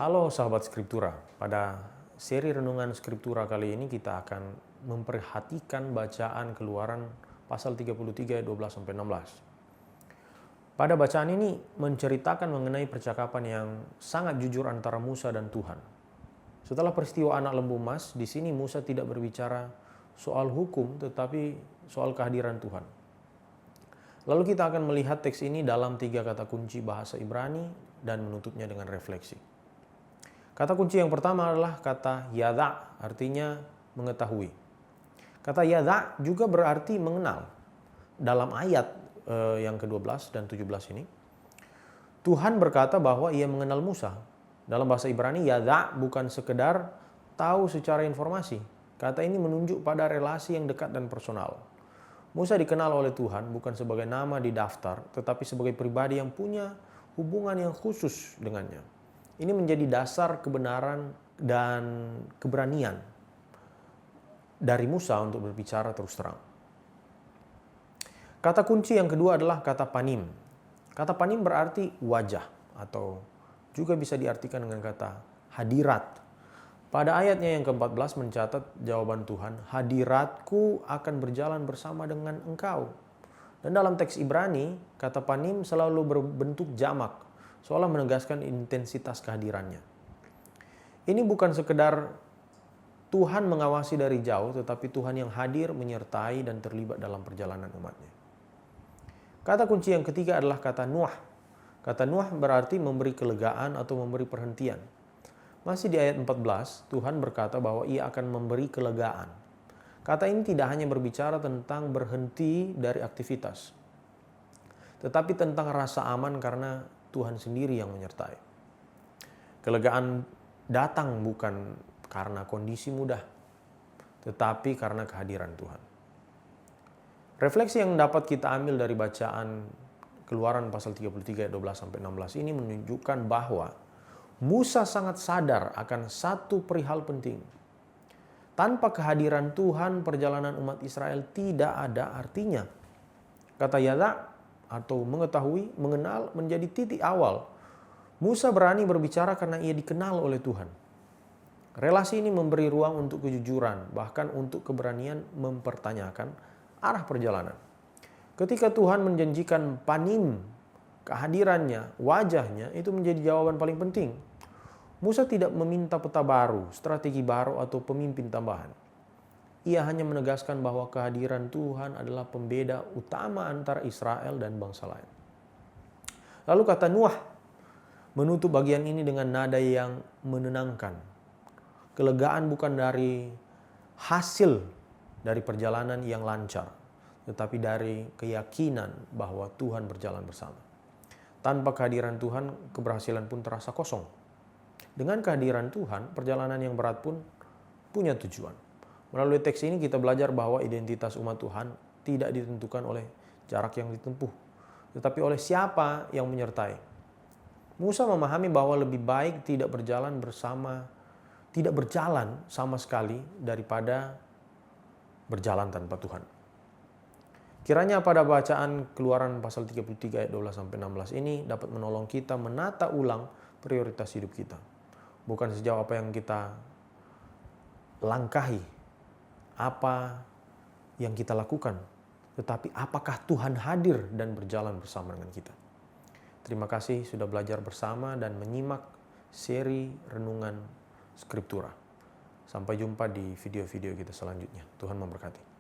Halo sahabat Skriptura, pada seri Renungan Skriptura kali ini kita akan memperhatikan bacaan Keluaran pasal 33 ayat 12-16. Pada bacaan ini menceritakan mengenai percakapan yang sangat jujur antara Musa dan Tuhan. Setelah peristiwa anak lembu emas, di sini Musa tidak berbicara soal hukum tetapi soal kehadiran Tuhan. Lalu kita akan melihat teks ini dalam 3 kata kunci bahasa Ibrani dan menutupnya dengan refleksi. Kata kunci yang pertama adalah kata yada, artinya mengetahui. Kata yada juga berarti mengenal. Dalam ayat yang ke-12 dan 17 ini, Tuhan berkata bahwa ia mengenal Musa. Dalam bahasa Ibrani, yada bukan sekedar tahu secara informasi. Kata ini menunjuk pada relasi yang dekat dan personal. Musa dikenal oleh Tuhan bukan sebagai nama di daftar, tetapi sebagai pribadi yang punya hubungan yang khusus dengannya. Ini menjadi dasar kebenaran dan keberanian dari Musa untuk berbicara terus terang. Kata kunci yang kedua adalah kata panim. Kata panim berarti wajah atau juga bisa diartikan dengan kata hadirat. Pada ayatnya yang ke-14 mencatat jawaban Tuhan, hadiratku akan berjalan bersama dengan engkau. Dan dalam teks Ibrani, kata panim selalu berbentuk jamak, seolah menegaskan intensitas kehadirannya. Ini bukan sekedar Tuhan mengawasi dari jauh, tetapi Tuhan yang hadir, menyertai, dan terlibat dalam perjalanan umatnya. Kata kunci yang ketiga adalah kata nuah. Kata nuah berarti memberi kelegaan atau memberi perhentian. Masih di ayat 14, Tuhan berkata bahwa ia akan memberi kelegaan. Kata ini tidak hanya berbicara tentang berhenti dari aktivitas, tetapi tentang rasa aman karena Tuhan sendiri yang menyertai. Kelegaan datang bukan karena kondisi mudah, tetapi karena kehadiran Tuhan. Refleksi yang dapat kita ambil dari bacaan Keluaran pasal 33 ayat 12-16 ini menunjukkan bahwa Musa sangat sadar akan satu perihal penting. Tanpa kehadiran Tuhan, perjalanan umat Israel tidak ada artinya. Kata yada atau mengetahui, mengenal menjadi titik awal. Musa berani berbicara karena ia dikenal oleh Tuhan. Relasi ini memberi ruang untuk kejujuran, bahkan untuk keberanian mempertanyakan arah perjalanan. Ketika Tuhan menjanjikan panim, kehadirannya, wajahnya, itu menjadi jawaban paling penting. Musa tidak meminta peta baru, strategi baru, atau pemimpin tambahan. Ia hanya menegaskan bahwa kehadiran Tuhan adalah pembeda utama antara Israel dan bangsa lain. Lalu kata nuah menutup bagian ini dengan nada yang menenangkan. Kelegaan bukan dari hasil dari perjalanan yang lancar, tetapi dari keyakinan bahwa Tuhan berjalan bersama. Tanpa kehadiran Tuhan, keberhasilan pun terasa kosong. Dengan kehadiran Tuhan, perjalanan yang berat pun punya tujuan. Melalui teks ini kita belajar bahwa identitas umat Tuhan tidak ditentukan oleh jarak yang ditempuh, tetapi oleh siapa yang menyertai. Musa memahami bahwa lebih baik tidak berjalan sama sekali daripada berjalan tanpa Tuhan. Kiranya pada bacaan Keluaran pasal 33 ayat 12-16 ini dapat menolong kita menata ulang prioritas hidup kita. Bukan sejauh apa yang kita langkahi, apa yang kita lakukan, tetapi apakah Tuhan hadir dan berjalan bersama dengan kita. Terima kasih sudah belajar bersama dan menyimak seri Renungan Skriptura. Sampai jumpa di video-video kita selanjutnya. Tuhan memberkati.